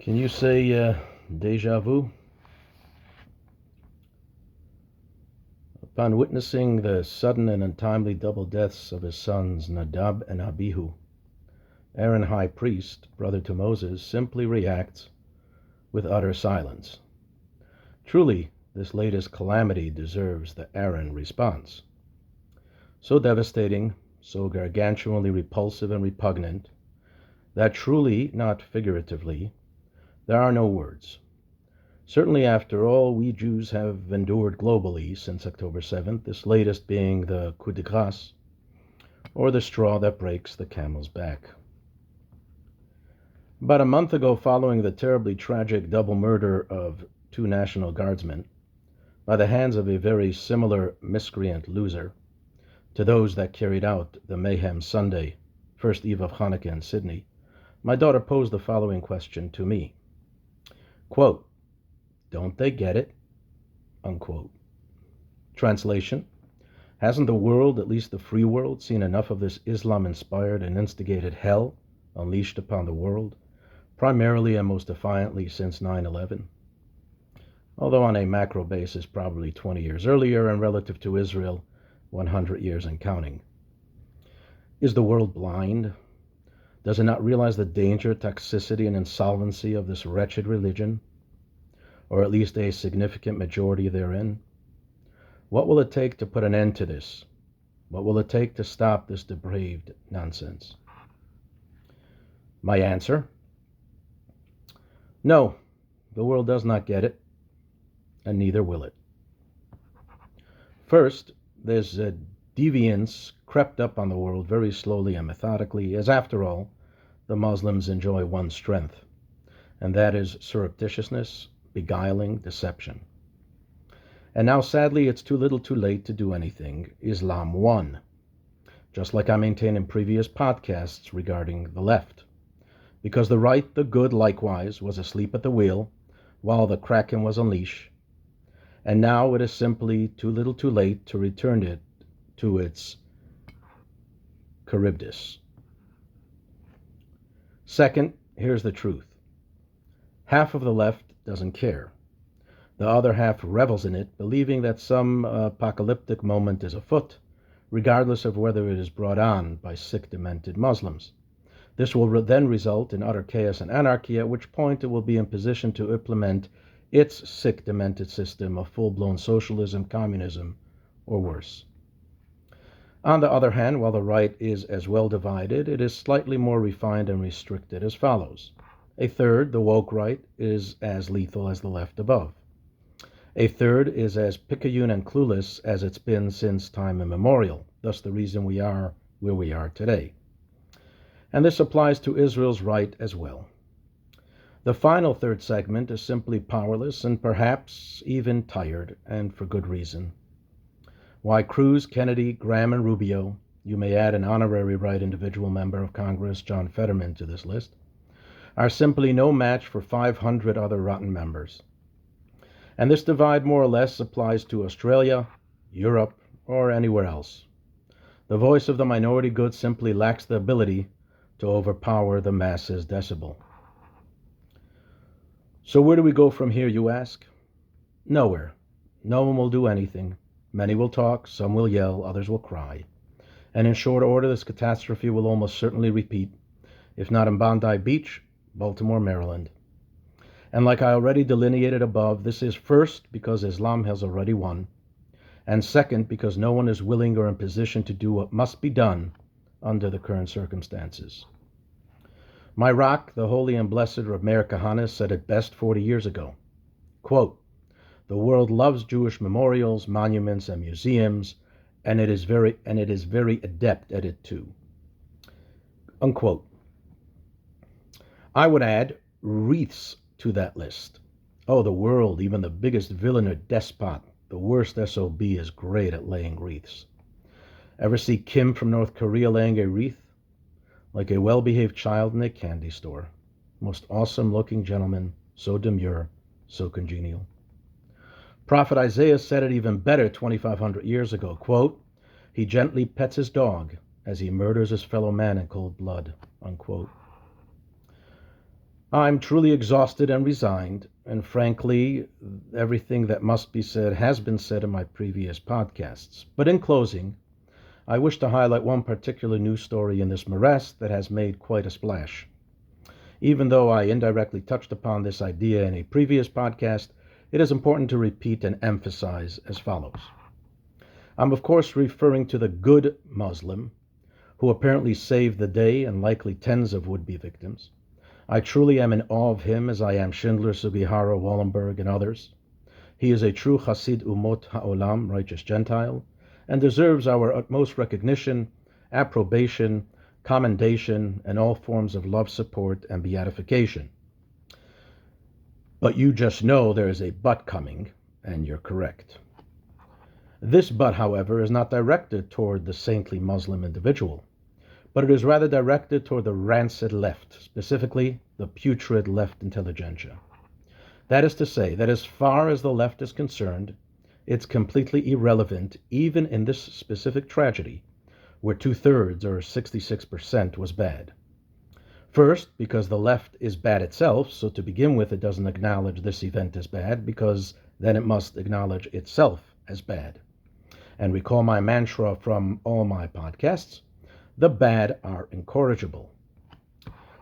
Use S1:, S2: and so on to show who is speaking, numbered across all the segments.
S1: Can you say deja vu? Upon witnessing the sudden and untimely double deaths of his sons Nadab and Abihu, Aaron, high priest, brother to Moses, simply reacts with utter silence. Truly, this latest calamity deserves the Aaron response. So devastating, so gargantuanly repulsive and repugnant, that truly, not figuratively, there are no words. Certainly, after all we Jews have endured globally since October 7th, this latest being the coup de grace, or the straw that breaks the camel's back. About a month ago, following the terribly tragic double murder of two National Guardsmen by the hands of a very similar miscreant loser to those that carried out the Mayhem Sunday, first eve of Hanukkah in Sydney, my daughter posed the following question to me. Quote, "Don't they get it?" Unquote. Translation: hasn't the world, at least the free world, seen enough of this Islam-inspired and instigated hell unleashed upon the world, primarily and most defiantly since 9/11? Although on a macro basis probably 20 years earlier, and relative to Israel, 100 years and counting. Is the world blind? Does it not realize the danger, toxicity, and insolvency of this wretched religion? Or at least a significant majority therein? What will it take to put an end to this? What will it take to stop this depraved nonsense? My answer: no, the world does not get it, and neither will it. First, there's a deviance crept up on the world very slowly and methodically, as after all, the Muslims enjoy one strength, and that is surreptitiousness, beguiling, deception. And now, sadly, it's too little too late to do anything. Islam won. Just like I maintained in previous podcasts regarding the left. Because the right, the good, likewise, was asleep at the wheel, while the Kraken was on leash. And now it is simply too little too late to return it to its Charybdis. Second, here's the truth. Half of the left doesn't care. The other half revels in it, believing that some apocalyptic moment is afoot, regardless of whether it is brought on by sick, demented Muslims. This will then result in utter chaos and anarchy, at which point it will be in position to implement its sick, demented system of full-blown socialism, communism, or worse. On the other hand, while the right is as well divided, it is slightly more refined and restricted as follows. A third, the woke right, is as lethal as the left above. A third is as picayune and clueless as it's been since time immemorial, thus the reason we are where we are today. And this applies to Israel's right as well. The final third segment is simply powerless and perhaps even tired, and for good reason. Why Cruz, Kennedy, Graham, and Rubio, you may add an honorary right individual member of Congress, John Fetterman, to this list, are simply no match for 500 other rotten members. And this divide more or less applies to Australia, Europe, or anywhere else. The voice of the minority good simply lacks the ability to overpower the masses' decibel. So where do we go from here, you ask? Nowhere. No one will do anything. Many will talk, some will yell, others will cry. And in short order, this catastrophe will almost certainly repeat, if not in Bondi Beach, Baltimore, Maryland. And like I already delineated above, this is first because Islam has already won, and second because no one is willing or in position to do what must be done under the current circumstances. My rock, the holy and blessed Reb Meir Kahane, said it best 40 years ago. Quote, "The world loves Jewish memorials, monuments, and museums, and it is very adept at it too." Unquote. I would add wreaths to that list. Oh, the world, even the biggest villain or despot, the worst SOB, is great at laying wreaths. Ever see Kim from North Korea laying a wreath? Like a well-behaved child in a candy store. Most awesome-looking gentleman, so demure, so congenial. Prophet Isaiah said it even better 2,500 years ago. Quote, "He gently pets his dog as he murders his fellow man in cold blood." Unquote. I'm truly exhausted and resigned, and frankly, everything that must be said has been said in my previous podcasts. But in closing, I wish to highlight one particular news story in this morass that has made quite a splash. Even though I indirectly touched upon this idea in a previous podcast, it is important to repeat and emphasize as follows. I'm of course referring to the good Muslim, who apparently saved the day and likely tens of would-be victims. I truly am in awe of him as I am Schindler, Sugihara, Wallenberg, and others. He is a true Hasid Umot Ha'olam, righteous Gentile, and deserves our utmost recognition, approbation, commendation, and all forms of love, support, and beatification. But you just know there is a but coming, and you're correct. This but, however, is not directed toward the saintly Muslim individual, but it is rather directed toward the rancid left, specifically the putrid left intelligentsia. That is to say, that as far as the left is concerned, it's completely irrelevant, even in this specific tragedy, where 2/3 or 66% was bad. First, because the left is bad itself, so to begin with, it doesn't acknowledge this event as bad, because then it must acknowledge itself as bad. And recall my mantra from all my podcasts, the bad are incorrigible.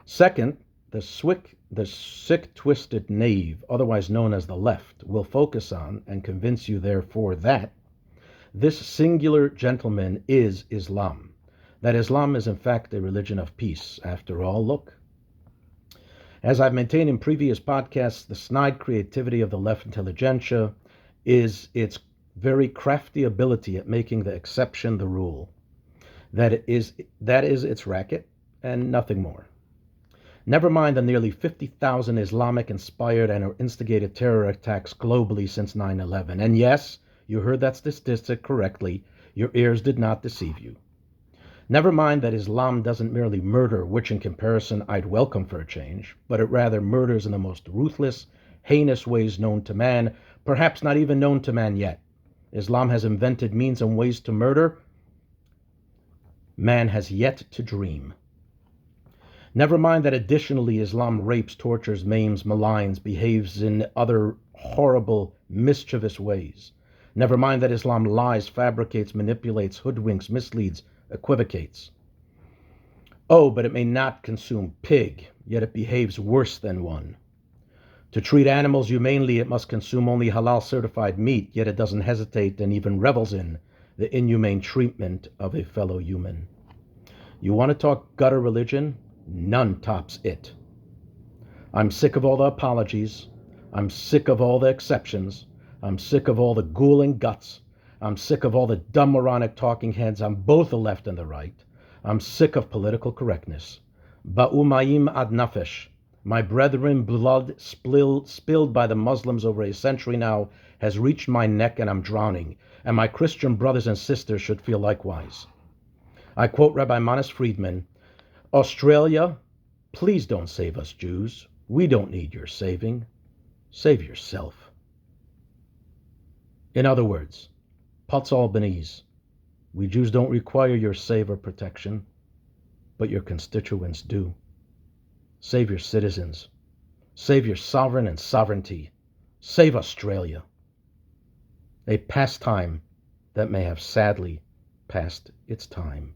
S1: Second, the sick, twisted knave, otherwise known as the left, will focus on and convince you therefore that this singular gentleman is Islam, that Islam is in fact a religion of peace. After all, look. As I've maintained in previous podcasts, the snide creativity of the left intelligentsia is its very crafty ability at making the exception the rule. That is its racket, and nothing more. Never mind the nearly 50,000 Islamic-inspired and instigated terror attacks globally since 9/11. And yes, you heard that statistic correctly. Your ears did not deceive you. Never mind that Islam doesn't merely murder, which in comparison I'd welcome for a change, but it rather murders in the most ruthless, heinous ways known to man, perhaps not even known to man yet. Islam has invented means and ways to murder man has yet to dream. Never mind that additionally Islam rapes, tortures, maims, maligns, behaves in other horrible, mischievous ways. Never mind that Islam lies, fabricates, manipulates, hoodwinks, misleads, equivocates. Oh, but it may not consume pig, yet it behaves worse than one. To treat animals humanely, it must consume only halal-certified meat, yet it doesn't hesitate and even revels in the inhumane treatment of a fellow human. You want to talk gutter religion? None tops it. I'm sick of all the apologies. I'm sick of all the exceptions. I'm sick of all the ghoul and guts. I'm sick of all the dumb moronic talking heads on both the left and the right. I'm sick of political correctness. Ba'umayim ad nafesh. My brethren, blood spilled by the Muslims over a century now has reached my neck and I'm drowning, and my Christian brothers and sisters should feel likewise. I quote Rabbi Manis Friedman, Australia, please don't save us Jews. We don't need your saving. Save yourself. In other words, Putz Albanese, we Jews don't require your save or protection, but your constituents do. Save your citizens. Save your sovereign and sovereignty. Save Australia. A pastime that may have sadly passed its time.